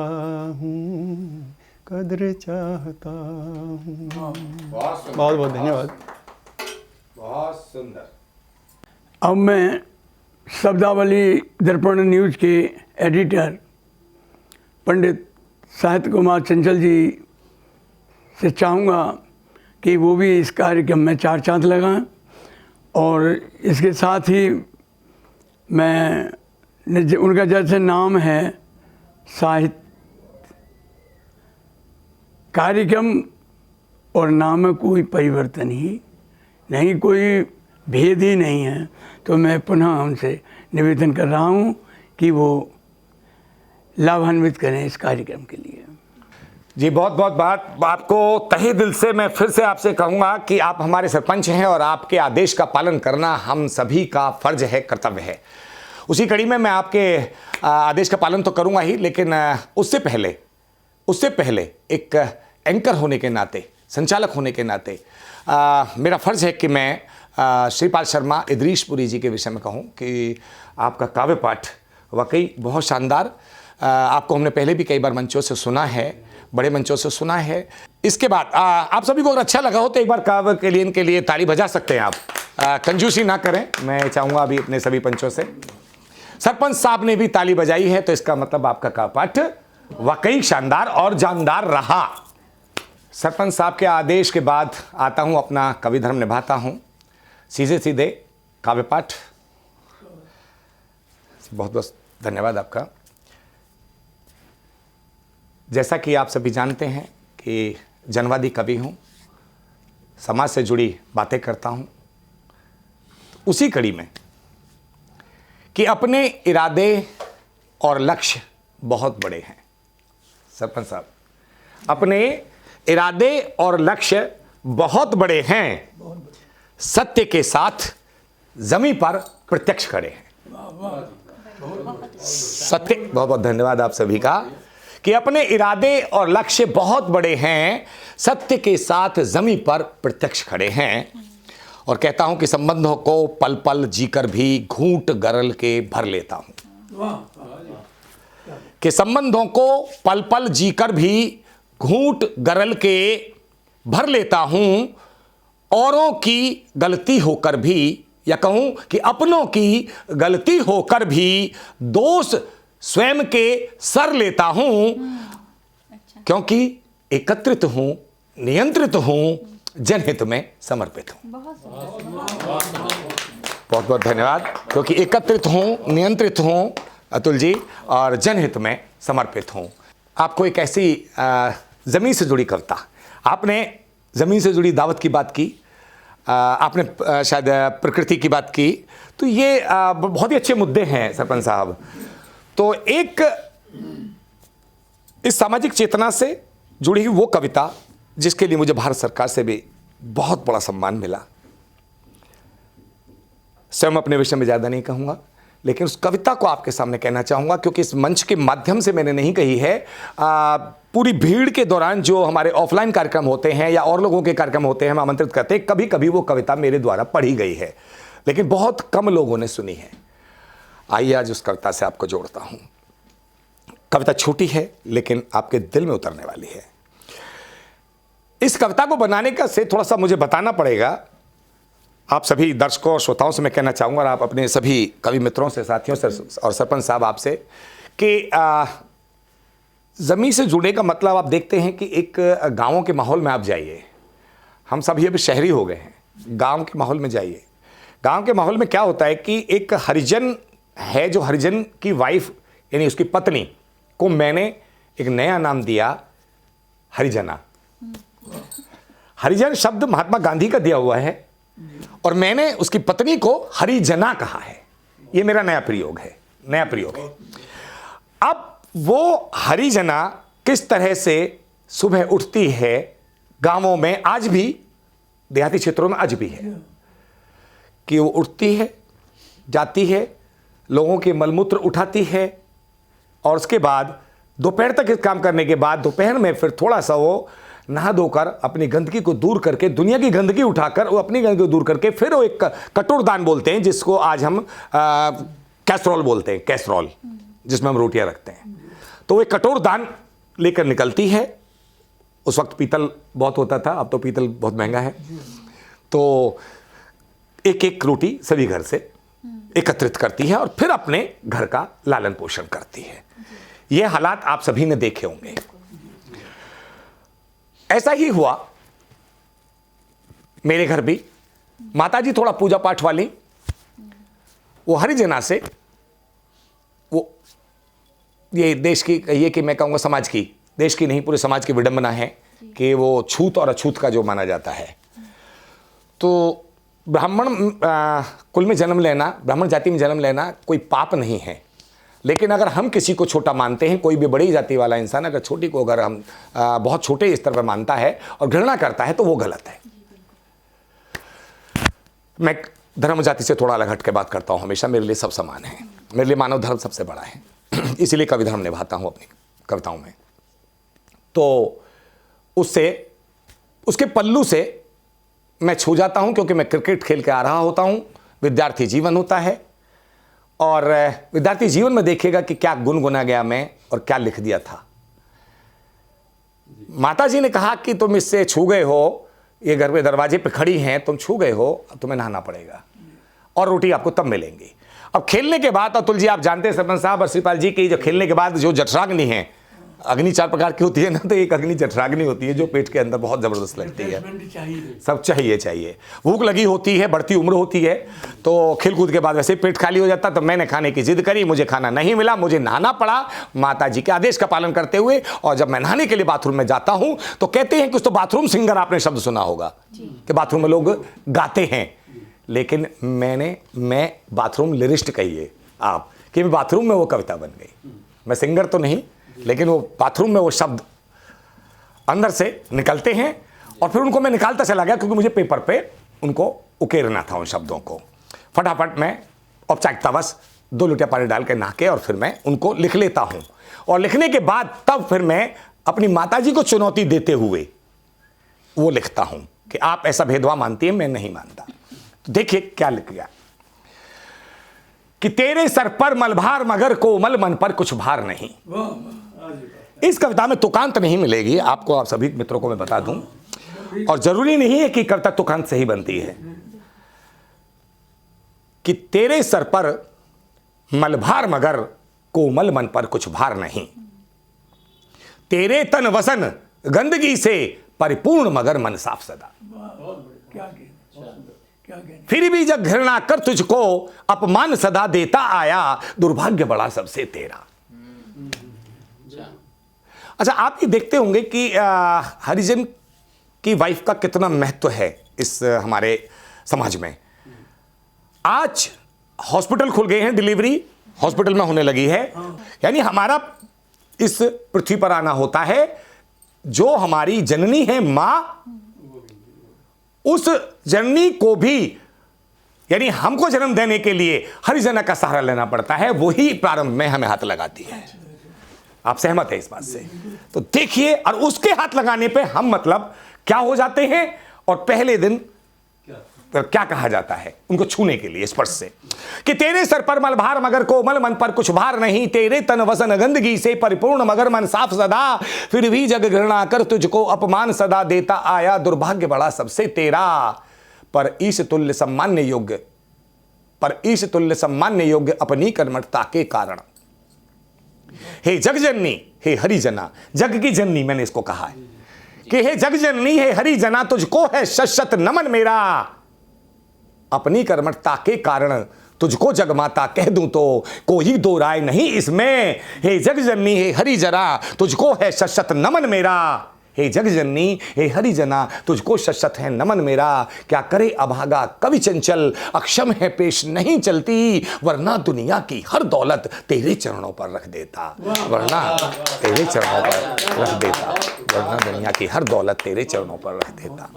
हूँ, कद्र चाहता हूँ। बहुत बहुत धन्यवाद। बहुत सुंदर। अब मैं शब्दावली दर्पण न्यूज़ के एडिटर पंडित साहित्य कुमार चंचल जी से चाहूँगा कि वो भी इस कार्यक्रम में चार चांद लगाएं, और इसके साथ ही मैं उनका जैसे नाम है साहित्य कार्यक्रम और नाम में कोई परिवर्तन ही नहीं, कोई भेद ही नहीं है, तो मैं पुनः उनसे निवेदन कर रहा हूँ कि वो लाभान्वित करें इस कार्यक्रम के लिए। जी बहुत बहुत बात आपको तहे दिल से मैं फिर से आपसे कहूँगा कि आप हमारे सरपंच हैं और आपके आदेश का पालन करना हम सभी का फर्ज है, कर्तव्य है। उसी कड़ी में मैं आपके आदेश का पालन तो करूँगा ही, लेकिन उससे पहले एक एंकर होने के नाते, संचालक होने के नाते मेरा फ़र्ज़ है कि मैं श्रीपाल शर्मा इदरीशपुरी जी के विषय में कहूँ कि आपका काव्य पाठ वाकई बहुत शानदार। आपको हमने पहले भी कई बार मंचों से सुना है, बड़े मंचों से सुना है। इसके बाद आप सभी को अगर अच्छा लगा हो तो एक बार काव्य के लिए ताली बजा सकते हैं आप। कंजूसी ना करें, मैं चाहूँगा अभी अपने सभी पंचों से। सरपंच साहब ने भी ताली बजाई है, तो इसका मतलब आपका काव्य पाठ वाकई शानदार और जानदार रहा। सरपंच साहब के आदेश के बाद आता हूँ, अपना कवि धर्म निभाता हूँ, सीधे सीधे काव्य पाठ। बहुत बहुत धन्यवाद आपका। जैसा कि आप सभी जानते हैं कि जनवादी कवि हूँ, समाज से जुड़ी बातें करता हूँ। उसी कड़ी में कि अपने इरादे और लक्ष्य बहुत बड़े हैं। सरपंच साहब, अपने इरादे और लक्ष्य बहुत बड़े हैं, सत्य के साथ जमीन पर प्रत्यक्ष खड़े हैं। सत्य, बहुत बहुत धन्यवाद आप सभी का, कि अपने इरादे और लक्ष्य बहुत बड़े हैं, सत्य के साथ जमीन पर प्रत्यक्ष खड़े हैं। और कहता हूं कि संबंधों को पल पल जीकर भी घूंट गरल के भर लेता हूं, कि संबंधों को पल पल जीकर भी घूंट गरल के भर लेता हूं, औरों की गलती होकर भी, या कहूं कि अपनों की गलती होकर भी दोष स्वयं के सर लेता हूं, क्योंकि एकत्रित हूं, नियंत्रित हूं, जनहित में समर्पित हूं। बहुत बहुत धन्यवाद। क्योंकि एकत्रित हूं, नियंत्रित हूं अतुल जी, और जनहित में समर्पित हूं। आपको एक ऐसी जमीन से जुड़ी कविता, आपने जमीन से जुड़ी दावत की बात की, आपने शायद प्रकृति की बात की, तो ये बहुत ही अच्छे मुद्दे हैं सरपंच साहब। तो एक इस सामाजिक चेतना से जुड़ी हुई वो कविता जिसके लिए मुझे भारत सरकार से भी बहुत बड़ा सम्मान मिला। स्वयं अपने विषय में ज़्यादा नहीं कहूँगा, लेकिन उस कविता को आपके सामने कहना चाहूँगा, क्योंकि इस मंच के माध्यम से मैंने नहीं कही है। पूरी भीड़ के दौरान जो हमारे ऑफलाइन कार्यक्रम होते हैं या और लोगों के कार्यक्रम होते हैं, हम आमंत्रित करते हैं, कभी कभी वो कविता मेरे द्वारा पढ़ी गई है, लेकिन बहुत कम लोगों ने सुनी है। आइए आज उस कविता से आपको जोड़ता हूँ। कविता छोटी है लेकिन आपके दिल में उतरने वाली है। इस कविता को बनाने का से थोड़ा सा मुझे बताना पड़ेगा। आप सभी दर्शकों और श्रोताओं से मैं कहना चाहूँगा, और आप अपने सभी कवि मित्रों से, साथियों से और सरपंच साहब आपसे, कि ज़मीन से जुड़ने का मतलब आप देखते हैं कि एक गाँवों के माहौल में आप जाइए। हम सभी अभी शहरी हो गए हैं, गाँव के माहौल में जाइए। गाँव के माहौल में क्या होता है कि एक हरिजन है, जो हरिजन की वाइफ यानी उसकी पत्नी को मैंने एक नया नाम दिया, हरिजना। हरिजन शब्द महात्मा गांधी का दिया हुआ है और मैंने उसकी पत्नी को हरिजना कहा है। ये मेरा नया प्रयोग है, नया प्रयोग है। अब वो हरिजना किस तरह से सुबह उठती है गांवों में, आज भी देहाती क्षेत्रों में आज भी है, कि वो उठती है, जाती है, लोगों के मलमूत्र उठाती है, और उसके बाद दोपहर तक इस काम करने के बाद दोपहर में फिर थोड़ा सा वो नहा धोकर अपनी गंदगी को दूर करके, दुनिया की गंदगी उठाकर वो अपनी गंदगी को दूर करके फिर वो एक कटोरदान बोलते हैं, जिसको आज हम कैसरोल बोलते हैं, कैसरोल जिसमें हम रोटियां रखते हैं। तो वो एक कटोरदान लेकर निकलती है। उस वक्त पीतल बहुत होता था, अब तो पीतल बहुत महंगा है। तो एक एक रोटी सभी घर से एकत्रित करती है और फिर अपने घर का लालन पोषण करती है। ये हालात आप सभी ने देखे होंगे। ऐसा ही हुआ मेरे घर भी। माताजी थोड़ा पूजा पाठ वाली, वो हरिजना से, वो ये देश की, ये कि मैं कहूँगा समाज की, देश की नहीं पूरे समाज की विडंबना है कि वो छूत और अछूत का जो माना जाता है। तो ब्राह्मण कुल में जन्म लेना, ब्राह्मण जाति में जन्म लेना कोई पाप नहीं है। लेकिन अगर हम किसी को छोटा मानते हैं, कोई भी बड़ी जाति वाला इंसान अगर छोटी को अगर हम बहुत छोटे स्तर पर मानता है और घृणा करता है तो वो गलत है। मैं धर्म जाति से थोड़ा अलग हट के बात करता हूं हमेशा। मेरे लिए सब समान है, मेरे लिए मानव धर्म सबसे बड़ा है। इसीलिए कवि धर्म निभाता हूं अपनी कविताओं में। तो उससे, उसके पल्लू से मैं छू जाता हूं, क्योंकि मैं क्रिकेट खेल के आ रहा होता हूं। विद्यार्थी जीवन होता है और विद्यार्थी जीवन में देखिएगा कि क्या गुनगुना गया मैं और क्या लिख दिया था। माता जी ने कहा कि तुम इससे छू गए हो, ये घर पे दरवाजे पे खड़ी हैं, तुम छू गए हो, अब तुम्हें नहाना पड़ेगा और रोटी आपको तब मिलेंगी। अब खेलने के बाद, अतुल जी आप जानते हैं सरपंच साहब और श्रीपाल जी की, जो खेलने के बाद जो जठराग्नि है, अग्नि 4 प्रकार की होती है ना, तो एक अग्नि जठराग्नि होती है जो पेट के अंदर बहुत जबरदस्त लगती है। सब चाहिए, भूख लगी होती है, बढ़ती उम्र होती है, तो खेलकूद के बाद वैसे पेट खाली हो जाता। तो मैंने खाने की जिद करी, मुझे खाना नहीं मिला, मुझे नहाना पड़ा माता जी के आदेश का पालन करते हुए। और जब मैं नहाने के लिए बाथरूम में जाता हूं तो कहते हैं कुछ तो बाथरूम सिंगर, आपने शब्द सुना होगा कि बाथरूम में लोग गाते हैं, लेकिन मैं बाथरूम लिरिस्ट कहिए आप, कि बाथरूम में वो कविता बन गई। मैं सिंगर तो नहीं, लेकिन वो बाथरूम में वो शब्द अंदर से निकलते हैं और फिर उनको मैं निकालता चला गया, क्योंकि मुझे पेपर पे उनको उकेरना था उन शब्दों को। फटाफट मैं औपचारिकतावश 2 लोटा पानी डाल के नहा के और फिर मैं उनको लिख लेता हूं। और लिखने के बाद तब फिर मैं अपनी माताजी को चुनौती देते हुए वो लिखता हूं कि आप ऐसा भेदभाव मानती है, मैं नहीं मानता। तो देखिए क्या लिख गया कि तेरे सर पर मलभार मगर कोमल मन पर कुछ भार नहीं। इस कविता में तुकांत नहीं मिलेगी आपको, आप सभी मित्रों को मैं बता दूं, और जरूरी नहीं है कि कविता तुकांत से ही बनती है। कि तेरे सर पर मलभार मगर कोमल मन पर कुछ भार नहीं, तेरे तन वसन गंदगी से परिपूर्ण मगर मन साफ सदा। फिर भी जब घृणा कर तुझको अपमान सदा देता आया, दुर्भाग्य बड़ा सबसे तेरा। अच्छा, आप ये देखते होंगे कि हरिजन की वाइफ का कितना महत्व है इस हमारे समाज में। आज हॉस्पिटल खुल गए हैं, डिलीवरी हॉस्पिटल में होने लगी है। यानी हमारा इस पृथ्वी पर आना होता है, जो हमारी जननी है मां, उस जननी को भी, यानी हमको जन्म देने के लिए हरिजना का सहारा लेना पड़ता है। वही प्रारंभ में हमें हाथ लगाती है। आप सहमत है इस बात से? तो देखिए, और उसके हाथ लगाने पे हम मतलब क्या हो जाते हैं, और पहले दिन क्या कहा जाता है उनको छूने के लिए स्पर्श से, कि तेरे सर पर मलभार मगर कोमल मन पर कुछ भार नहीं, तेरे तन वसन गंदगी से परिपूर्ण मगर मन साफ सदा। फिर भी जग घृणा कर तुझको अपमान सदा देता आया, दुर्भाग्य बड़ा सबसे तेरा। पर ईश तुल्य सम्मान्य योग्य अपनी कर्मठता के कारण, हे जग जननी हे हरिजना, जग की जननी मैंने इसको कहा है कि हे जग जननी हे हरिजना, तुझको है शत नमन मेरा। अपनी कर्मठता के कारण तुझको जगमाता कह दूं तो कोई दो राय नहीं इसमें। हे जग जननी हे हरिजना, तुझको है शत नमन मेरा। हे जग जननी हे हरिजना, तुझको शत है नमन मेरा। क्या करे अभागा कवि चंचल, अक्षम है पेश नहीं चलती, वरना दुनिया की हर दौलत तेरे चरणों पर रख देता। वरना तेरे चरणों पर रख देता, वरना दुनिया की हर दौलत तेरे चरणों पर रख देता।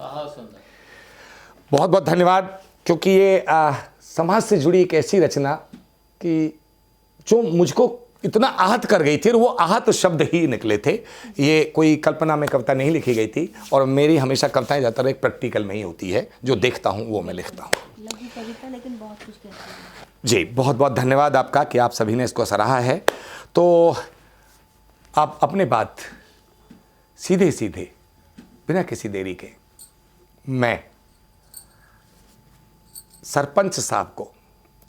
बहुत बहुत धन्यवाद, क्योंकि ये समाज से जुड़ी एक ऐसी रचना कि जो मुझको इतना आहत कर गई थी, और वो आहत शब्द ही निकले थे। ये कोई कल्पना में कविता नहीं लिखी गई थी, और मेरी हमेशा कविताएं ज़्यादातर एक प्रैक्टिकल में ही होती है, जो देखता हूँ वो मैं लिखता हूँ। लगी कविता लेकिन बहुत कुछ कहती है। जी, बहुत बहुत धन्यवाद आपका कि आप सभी ने इसको सराहा है। तो आप अपने बात सीधे सीधे बिना किसी देरी के मैं सरपंच साहब को,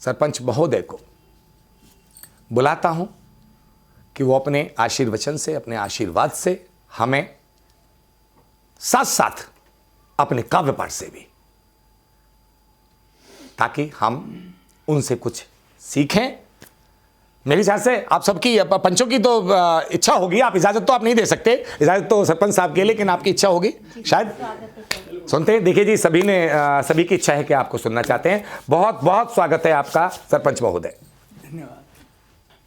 सरपंच महोदय को बुलाता हूं कि वो अपने आशीर्वचन से, अपने आशीर्वाद से हमें साथ साथ अपने काव्य पाठ से भी, ताकि हम उनसे कुछ सीखें। मेरे हिसाब से आप सबकी, पंचों की तो इच्छा होगी, आप इजाज़त तो आप नहीं दे सकते, इजाज़त तो सरपंच साहब की, लेकिन आपकी इच्छा होगी शायद। सुनते हैं, देखिए जी, सभी की इच्छा है कि आपको सुनना चाहते हैं। बहुत बहुत स्वागत है आपका सरपंच महोदय।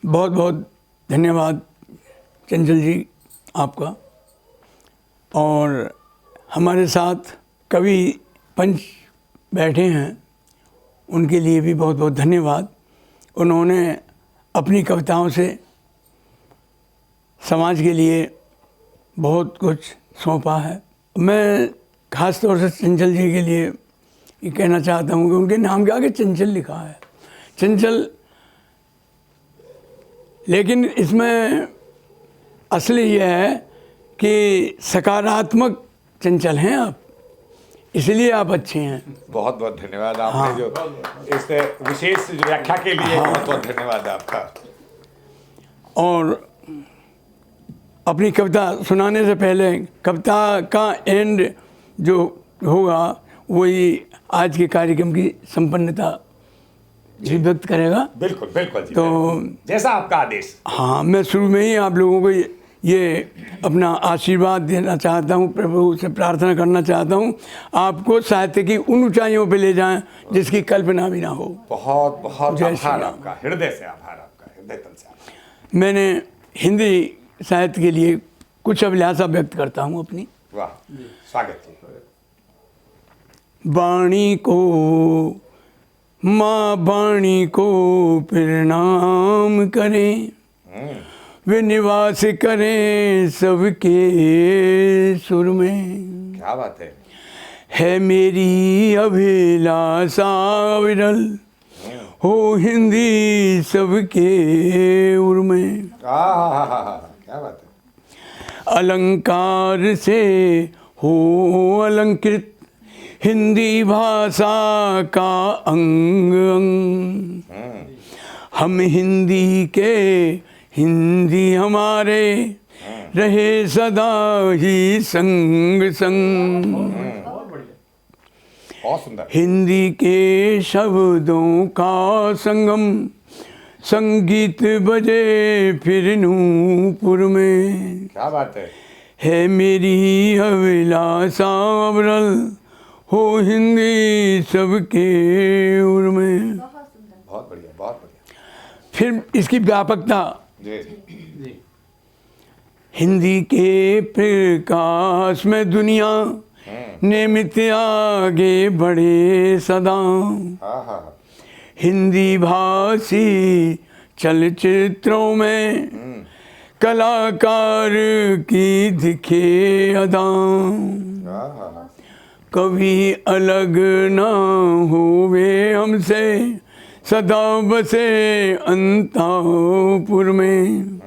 बहुत बहुत धन्यवाद चंचल जी आपका। और हमारे साथ कवि पंच बैठे हैं, उनके लिए भी बहुत बहुत धन्यवाद। उन्होंने अपनी कविताओं से समाज के लिए बहुत कुछ सौंपा है। मैं ख़ास तौर से चंचल जी के लिए ये कहना चाहता हूँ कि उनके नाम के आगे चंचल लिखा है, चंचल, लेकिन इसमें असली ये है कि सकारात्मक चंचल हैं आप, इसलिए आप अच्छे हैं। बहुत बहुत धन्यवाद आपने जो इस विशेष व्याख्या के लिए बहुत बहुत धन्यवाद आपका। और अपनी कविता सुनाने से पहले कविता का एंड जो होगा वही आज के कार्यक्रम की संपन्नता जी व्यक्त करेगा। बिल्कुल बिल्कुल जी, तो जैसा आपका आदेश। हाँ, मैं शुरू में ही आप लोगों को ये अपना आशीर्वाद देना चाहता हूँ, प्रभु से प्रार्थना करना चाहता हूँ आपको साहित्य की उन ऊंचाइयों पे ले जाएं जिसकी कल्पना भी ना हो। बहुत बहुत जय आभार श्री राम। आपका, हृदय से आभार आपका, हृदय तल से आभार। मैंने हिंदी साहित्य के लिए कुछ अभिलाषा व्यक्त करता हूँ अपनी। वाह, स्वागत जी। वाणी को, माँ वाणी को प्रणाम करें, वे निवास करें सबके सुर में। क्या बात है मेरी अभिलाषा विरल, हो हिंदी सबके उर में। क्या बात है। अलंकार से हो अलंकृत हिंदी भाषा का अंग अंग, हम हिंदी के, हिंदी हमारे रहे सदा ही संग संग। बहुत सुंदर। हिंदी के शब्दों का संगम, संगीत बजे फिर नूपुर में। क्या बात है मेरी अभिलाषा अविरल, हो हिंदी सबके उर में। बहुत बढ़िया, बहुत बढ़िया। फिर इसकी व्यापकता, जी हिंदी के प्रकाश में दुनिया नियमित आगे बढ़े सदा। हिंदी भाषी चलचित्रों में कलाकार की दिखे अदा। कभी अलग ना होवे हमसे, सदा बसे अंतापुर में।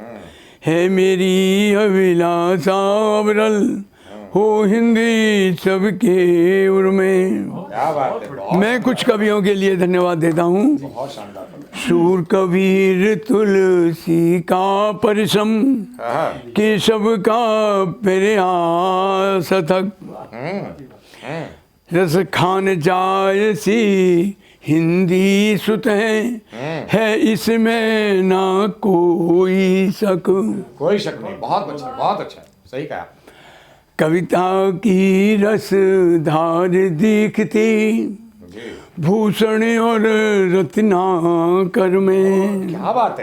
है मेरी अभिलाषा अविरल, हो हिंदी सबके उर में। क्या बात है। मैं कुछ कवियों के लिए धन्यवाद देता हूँ। बहुत शानदार। शूर कबीर तुलसी का परिश्रम, केशव का प्रयास थक। रस खान जाय सी हिंदी सुत है इसमें ना कोई शक। कोई शक नहीं, बहुत अच्छा, बहुत अच्छा, सही कहा। कविता की रसधार दिखती भूषण और रत्नाकर में। क्या बात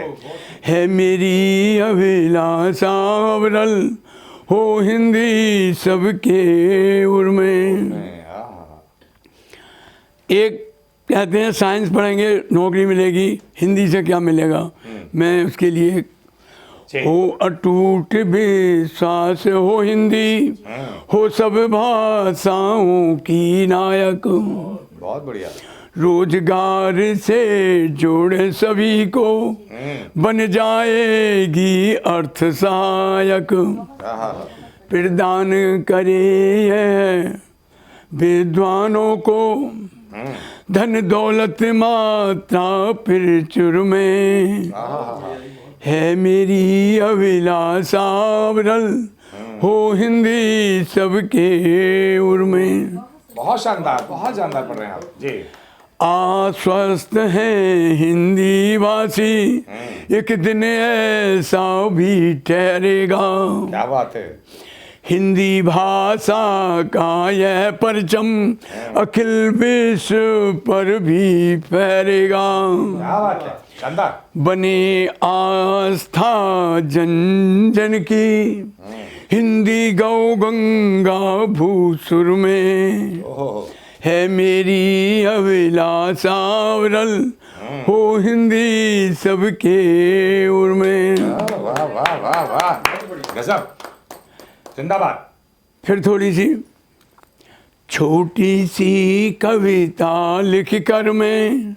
है मेरी अभिलाषा अविरल, हो हिंदी सबके उर में। एक कहते हैं साइंस पढ़ेंगे नौकरी मिलेगी, हिंदी से क्या मिलेगा। मैं उसके लिए हो अटूट विश्वास, हो हिंदी हो सब भाषाओं की नायक। बहुत बढ़िया। रोजगार से जोड़े सभी को, बन जाएगी अर्थ सहायक। प्रदान करे यह विद्वानों को, धन दौलत मात्रा प्रचुर में। है मेरी अभिलाषा अविरल, हो हिंदी सबके उर में। बहुत शानदार पढ़ रहे हैं आप जी। आश्वस्त है हिंदी भाषी, एक दिन ऐसा भी ठहरेगा। क्या बात है। हिंदी भाषा का यह परचम अखिल विश्व पर भी फहरेगा। क्या बात है। शानदार। बने आस्था जन जन की, हिंदी गौ गंगा भूसुर में, है मेरी अभिलाषा अविरल, हो हिंदी सबके उर में। वाह वाह वाह वाह, गजब, जिंदाबाद। फिर थोड़ी सी छोटी सी कविता लिख कर मैं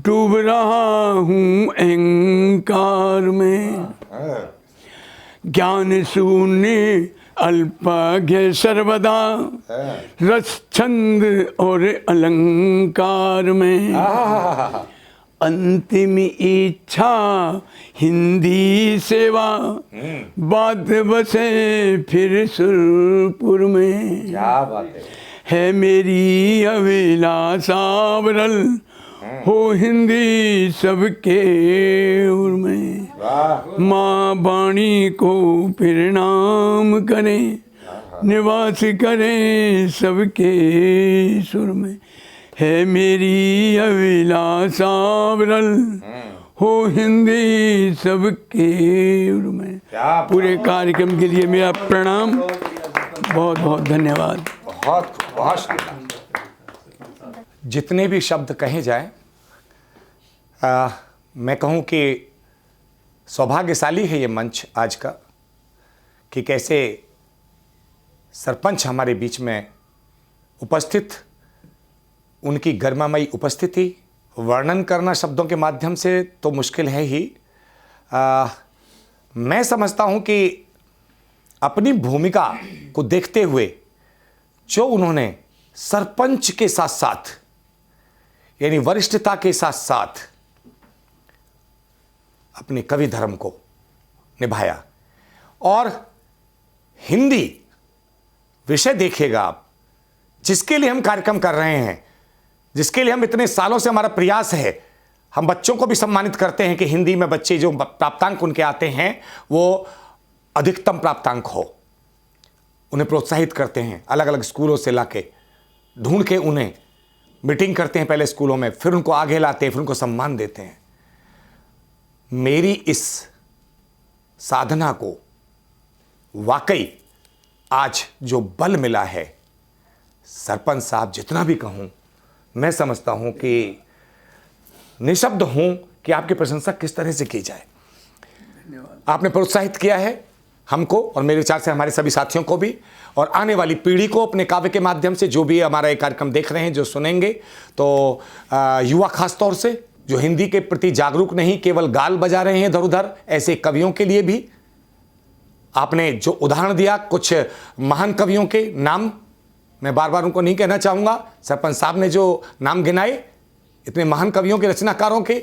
डूब रहा हूँ अहंकार में, ज्ञान शून्य अल्पज्ञ सर्वदा, रस छंद और अलंकार में, अंतिम इच्छा हिंदी सेवा, बात बसे फिर सुरपुर में, क्या बात है मेरी अभिलाषा अविरल, हो हिंदी सबके उर में। माँ वाणी को प्रणाम करें, निवास करें सबके सुर में, है मेरी अभिलाषा अविरल, हो हिंदी सबके उर में। पूरे कार्यक्रम के लिए मेरा प्रणाम, बहुत बहुत धन्यवाद। बहुत बहुत शानदार। जितने भी शब्द कहे जाएं, मैं कहूं कि सौभाग्यशाली है ये मंच आज का, कि कैसे सरपंच हमारे बीच में उपस्थित, उनकी गरिमामयी उपस्थिति वर्णन करना शब्दों के माध्यम से तो मुश्किल है ही। मैं समझता हूं कि अपनी भूमिका को देखते हुए जो उन्होंने सरपंच के साथ साथ, यानी वरिष्ठता के साथ साथ, अपने कवि धर्म को निभाया। और हिंदी विषय देखिएगा आप, जिसके लिए हम कार्यक्रम कर रहे हैं, जिसके लिए हम इतने सालों से हमारा प्रयास है, हम बच्चों को भी सम्मानित करते हैं कि हिंदी में बच्चे जो प्राप्तांक उनके आते हैं वो अधिकतम प्राप्तांक हो, उन्हें प्रोत्साहित करते हैं, अलग अलग स्कूलों से लाके ढूंढ के उन्हें मीटिंग करते हैं पहले स्कूलों में, फिर उनको आगे लाते हैं, फिर उनको सम्मान देते हैं। मेरी इस साधना को वाकई आज जो बल मिला है, सरपंच साहब जितना भी कहूं, मैं समझता हूं कि निशब्द हूं कि आपकी प्रशंसा किस तरह से की जाए। आपने प्रोत्साहित किया है हमको और मेरे विचार से हमारे सभी साथियों को भी, और आने वाली पीढ़ी को अपने काव्य के माध्यम से, जो भी हमारा ये कार्यक्रम देख रहे हैं, जो सुनेंगे, तो युवा खास तौर से जो हिंदी के प्रति जागरूक नहीं, केवल गाल बजा रहे हैं इधर उधर, ऐसे कवियों के लिए भी आपने जो उदाहरण दिया, कुछ महान कवियों के नाम मैं बार बार उनको नहीं कहना चाहूँगा, सरपंच साहब ने जो नाम गिनाए इतने महान कवियों के, रचनाकारों के,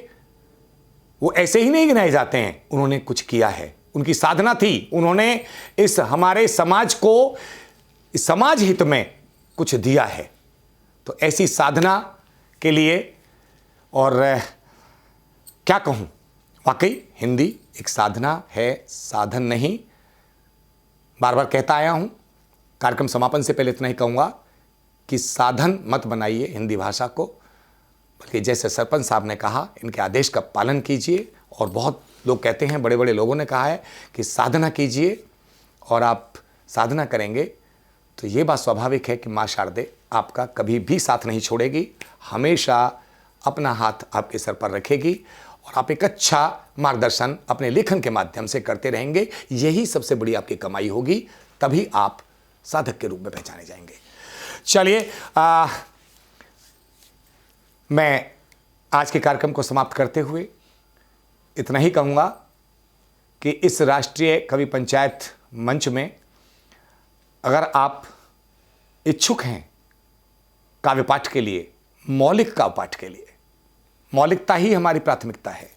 वो ऐसे ही नहीं गिनाए जाते हैं, उन्होंने कुछ किया है, उनकी साधना थी, उन्होंने इस हमारे समाज को, इस समाज हित में कुछ दिया है। तो ऐसी साधना के लिए, और क्या कहूँ, वाकई हिंदी एक साधना है, साधन नहीं। बार बार कहता आया हूँ, कार्यक्रम समापन से पहले इतना ही कहूँगा कि साधन मत बनाइए हिंदी भाषा को, बल्कि जैसे सरपंच साहब ने कहा, इनके आदेश का पालन कीजिए। और बहुत लोग कहते हैं, बड़े बड़े लोगों ने कहा है कि साधना कीजिए, और आप साधना करेंगे तो ये बात स्वाभाविक है कि माँ शारदे आपका कभी भी साथ नहीं छोड़ेगी, हमेशा अपना हाथ आपके सर पर रखेगी, और आप एक अच्छा मार्गदर्शन अपने लेखन के माध्यम से करते रहेंगे। यही सबसे बड़ी आपकी कमाई होगी, तभी आप साधक के रूप में पहचाने जाएंगे। चलिए, मैं आज के कार्यक्रम को समाप्त करते हुए इतना ही कहूँगा कि इस राष्ट्रीय कवि पंचायत मंच में अगर आप इच्छुक हैं काव्य पाठ के लिए, मौलिक काव्य पाठ के लिए, मौलिकता ही हमारी प्राथमिकता है,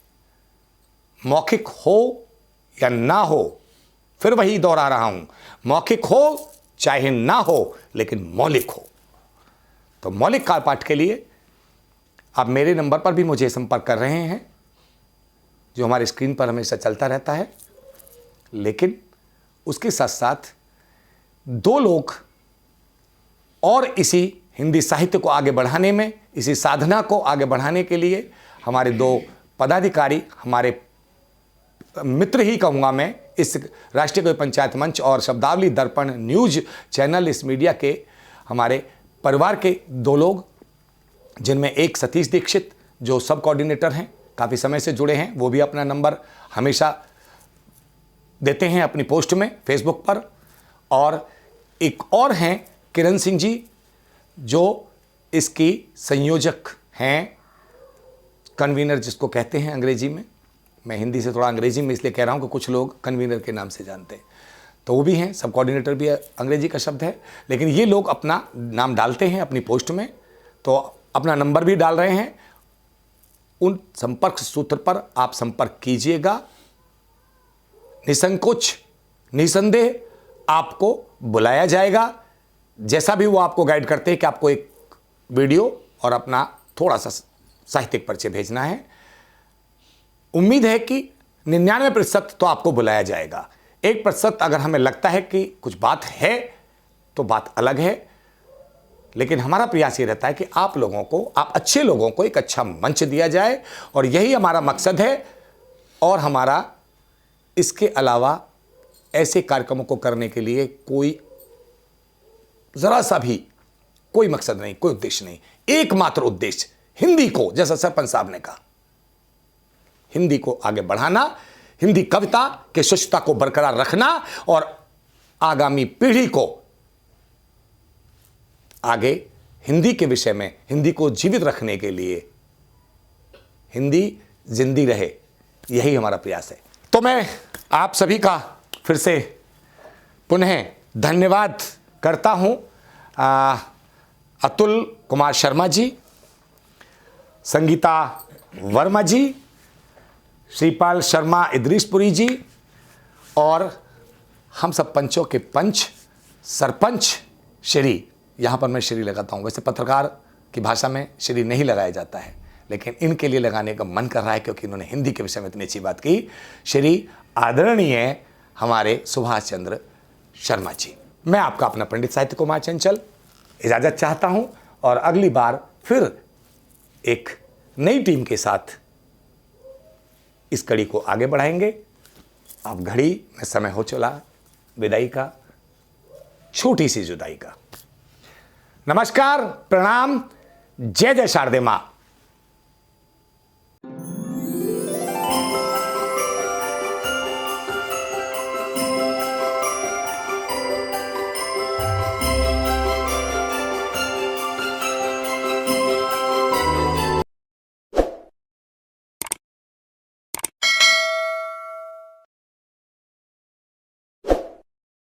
मौखिक हो या ना हो, फिर वही दोहरा रहा हूँ, मौखिक हो चाहे ना हो, लेकिन मौलिक हो। तो मौलिक काव्य पाठ के लिए आप मेरे नंबर पर भी मुझे संपर्क कर रहे हैं, जो हमारे स्क्रीन पर हमेशा चलता रहता है। लेकिन उसके साथ साथ दो लोग और इसी हिंदी साहित्य को आगे बढ़ाने में, इसी साधना को आगे बढ़ाने के लिए हमारे दो पदाधिकारी, हमारे मित्र ही कहूँगा मैं, इस राष्ट्रीय कवि पंचायत मंच और शब्दावली दर्पण न्यूज चैनल, इस मीडिया के हमारे परिवार के 2 लोग, जिनमें एक सतीश दीक्षित जो सब कोऑर्डिनेटर हैं, काफ़ी समय से जुड़े हैं, वो भी अपना नंबर हमेशा देते हैं अपनी पोस्ट में फेसबुक पर, और एक और हैं किरण सिंह जी जो इसकी संयोजक हैं, कन्वीनर जिसको कहते हैं अंग्रेजी में। मैं हिंदी से थोड़ा अंग्रेजी में इसलिए कह रहा हूँ कि कुछ लोग कन्वीनर के नाम से जानते हैं, तो वो भी हैं, सब कोऑर्डिनेटर भी अंग्रेजी का शब्द है, लेकिन ये लोग अपना नाम डालते हैं अपनी पोस्ट में, तो अपना नंबर भी डाल रहे हैं। उन संपर्क सूत्र पर आप संपर्क कीजिएगा, निसंकोच निसंदेह आपको बुलाया जाएगा। जैसा भी वो आपको गाइड करते हैं कि आपको एक वीडियो और अपना थोड़ा सा साहित्यिक परिचय भेजना है, उम्मीद है कि 99% तो आपको बुलाया जाएगा। 1% अगर हमें लगता है कि कुछ बात है तो बात अलग है, लेकिन हमारा प्रयास ये रहता है कि आप लोगों को, आप अच्छे लोगों को एक अच्छा मंच दिया जाए, और यही हमारा मकसद है। और हमारा इसके अलावा ऐसे कार्यक्रमों को करने के लिए कोई ज़रा सा भी कोई मकसद नहीं, कोई उद्देश्य नहीं। एकमात्र उद्देश्य हिंदी को, जैसा सरपंच साहब ने कहा, हिंदी को आगे बढ़ाना, हिंदी कविता के शुद्धता को बरकरार रखना, और आगामी पीढ़ी को आगे हिंदी के विषय में, हिंदी को जीवित रखने के लिए, हिंदी जिंदी रहे, यही हमारा प्रयास है। तो मैं आप सभी का फिर से पुनः धन्यवाद करता हूं। अतुल कुमार शर्मा जी, संगीता वर्मा जी, श्रीपाल शर्मा इदरीसपुरी जी, और हम सब पंचों के पंच सरपंच श्री, यहाँ पर मैं श्री लगाता हूँ, वैसे पत्रकार की भाषा में श्री नहीं लगाया जाता है, लेकिन इनके लिए लगाने का मन कर रहा है क्योंकि इन्होंने हिंदी के विषय में इतनी अच्छी बात की। श्री आदरणीय हमारे सुभाष चंद्र शर्मा जी। मैं आपका अपना पंडित साहित्य कुमार चंचल इजाज़त चाहता हूँ, और अगली बार फिर एक नई टीम के साथ इस कड़ी को आगे बढ़ाएंगे। अब घड़ी में समय हो चला विदाई का, छोटी सी जुदाई का। नमस्कार, प्रणाम, जय जय शारदे माँ।